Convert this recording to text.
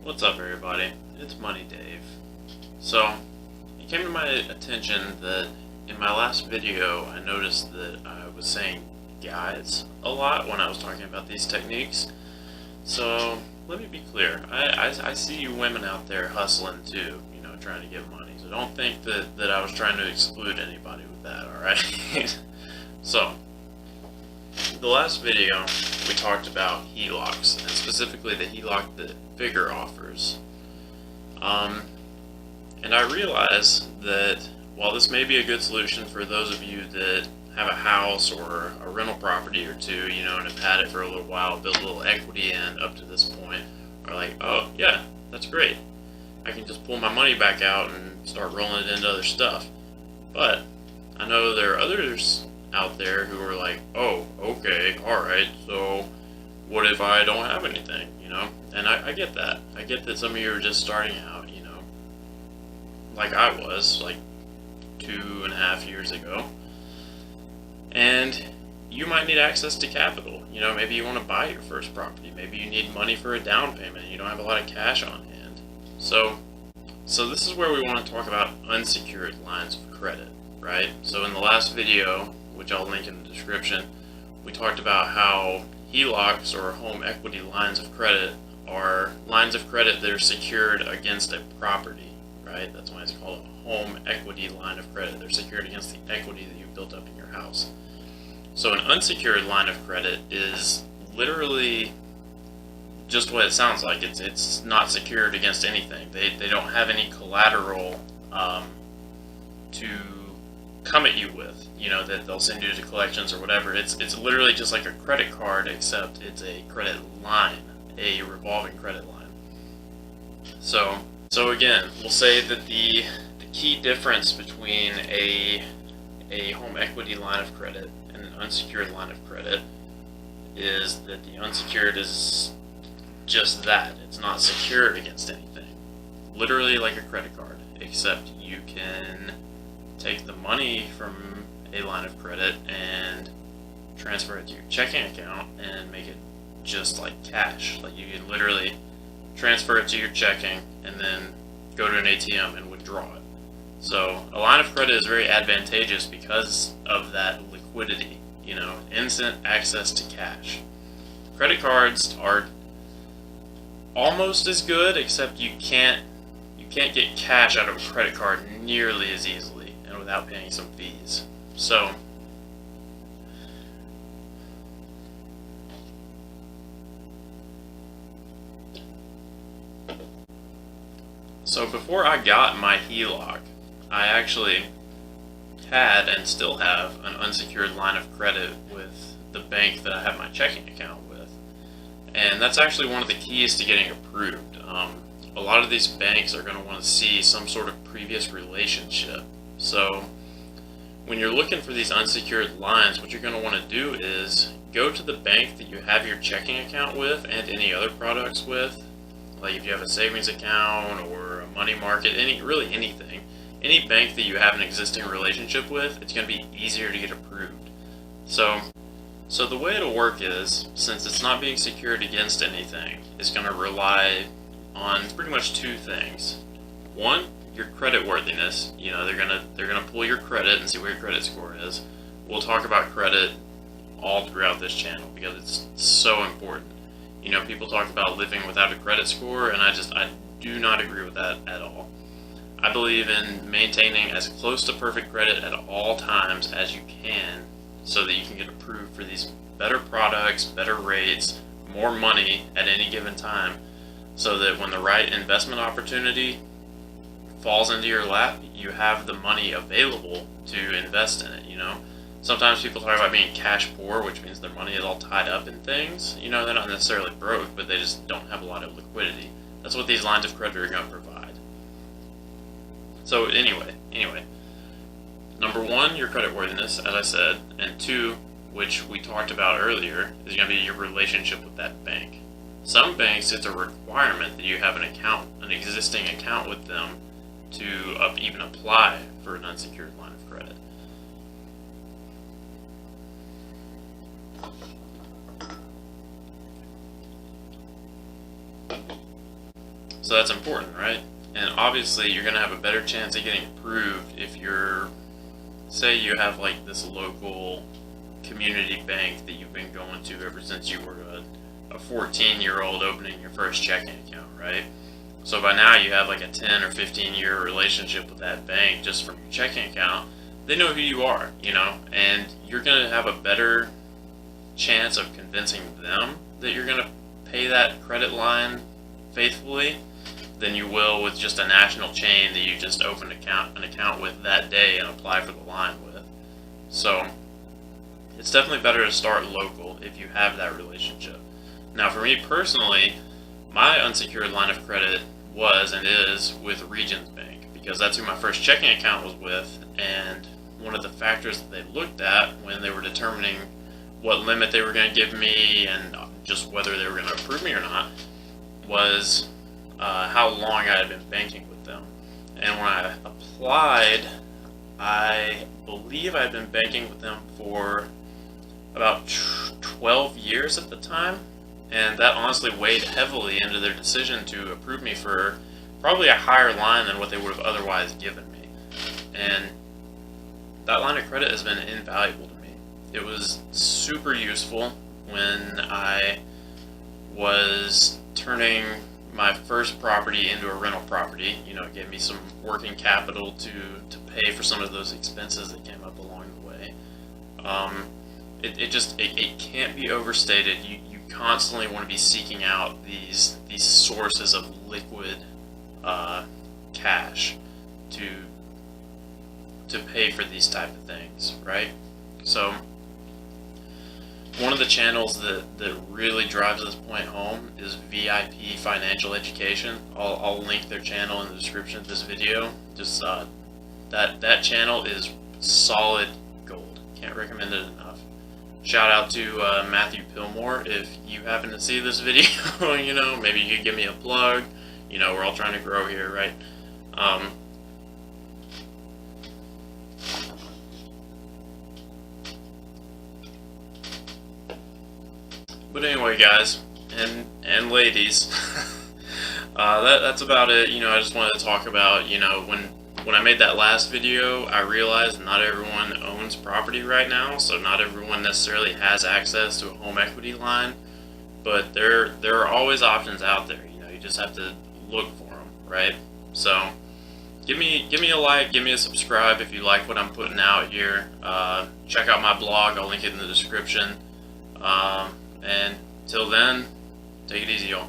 What's up, everybody? It's Money Dave. So, it came to my attention that in my last video I noticed that I was saying guys a lot when I was talking about these techniques. So, let me be clear. I see you women out there hustling too, trying to get money. So don't think that I was trying to exclude anybody with that, alright? So, the last video we talked about HELOCs, and specifically the HELOC that Figure offers. And I realize that while this may be a good solution for those of you that have a house or a rental property or two, and have had it for a little while, built a little equity in up to this point, are like, oh yeah, that's great. I can just pull my money back out and start rolling it into other stuff. But I know there are others out there who are like, oh, okay, alright, so what if I don't have anything, And I get that. I get that some of you are just starting out, like I was, like 2.5 years ago. And you might need access to capital. Maybe you want to buy your first property. Maybe you need money for a down payment and you don't have a lot of cash on hand. So this is where we want to talk about unsecured lines of credit, right? So in the last video, which I'll link in the description, we talked about how HELOCs, or home equity lines of credit, are lines of credit that are secured against a property, right? That's why it's called a home equity line of credit. They're secured against the equity that you've built up in your house. So an unsecured line of credit is literally just what it sounds like. It's not secured against anything. They don't have any collateral to come at you with, that they'll send you to collections or whatever. It's literally just like a credit card, except it's a credit line, a revolving credit line. So again, we'll say that the key difference between a home equity line of credit and an unsecured line of credit is that the unsecured is just that. It's not secured against anything. Literally like a credit card, except you can take the money from a line of credit and transfer it to your checking account and make it just like cash. Like you can literally transfer it to your checking and then go to an ATM and withdraw it. So a line of credit is very advantageous because of that liquidity, instant access to cash. Credit cards are almost as good, except you can't get cash out of a credit card nearly as easily and without paying some fees. So before I got my HELOC, I actually had and still have an unsecured line of credit with the bank that I have my checking account with. And that's actually one of the keys to getting approved. A lot of these banks are going to want to see some sort of previous relationship. So when you're looking for these unsecured lines, what you're going to want to do is go to the bank that you have your checking account with and any other products with. Like if you have a savings account or a money market, really anything, any bank that you have an existing relationship with, it's going to be easier to get approved. So the way it'll work is, since it's not being secured against anything, it's going to rely on pretty much two things. One, your credit worthiness. They're gonna pull your credit and see what your credit score is. We'll talk about credit all throughout this channel because it's so important. People talk about living without a credit score, and I do not agree with that at all. I believe in maintaining as close to perfect credit at all times as you can, so that you can get approved for these better products, better rates, more money at any given time, so that when the right investment opportunity falls into your lap, you have the money available to invest in it, Sometimes people talk about being cash poor, which means their money is all tied up in things. They're not necessarily broke, but they just don't have a lot of liquidity. That's what these lines of credit are going to provide. So anyway, number one, your credit worthiness, as I said, and two, which we talked about earlier, is going to be your relationship with that bank. Some banks, it's a requirement that you have an existing account with them to even apply for an unsecured line of credit. So that's important, right? And obviously you're going to have a better chance of getting approved if you're, say you have like this local community bank that you've been going to ever since you were a 14-year-old opening your first checking account, right? So by now you have like a 10 or 15-year relationship with that bank just from your checking account. They know who you are, and you're going to have a better chance of convincing them that you're going to pay that credit line faithfully than you will with just a national chain that you just open an account with that day and apply for the line with. So it's definitely better to start local if you have that relationship. Now for me personally, my unsecured line of credit was and is with Regions Bank because that's who my first checking account was with, and one of the factors that they looked at when they were determining what limit they were going to give me and just whether they were going to approve me or not was how long I had been banking with them. And when I applied, I believe I'd been banking with them for about 12 years at the time, and that honestly weighed heavily into their decision to approve me for probably a higher line than what they would have otherwise given me. And that line of credit has been invaluable to me. It was super useful when I was turning my first property into a rental property. It gave me some working capital to pay for some of those expenses that came up along the way. It can't be overstated. You constantly want to be seeking out these sources of liquid cash to pay for these type of things, right? So one of the channels that really drives this point home is VIP Financial Education. I'll link their channel in the description of this video. Just that channel is solid gold. Can't recommend it enough. Shout out to Matthew Pillmore if you happen to see this video. Maybe you could give me a plug. We're all trying to grow here, right? But anyway, guys and ladies, that's about it. I just wanted to talk about, when I made that last video, I realized not everyone owns property right now, so not everyone necessarily has access to a home equity line, but there are always options out there. You just have to look for them, right? So give me a like, give me a subscribe if you like what I'm putting out here. Check out my blog, I'll link it in the description. And till then, take it easy, y'all.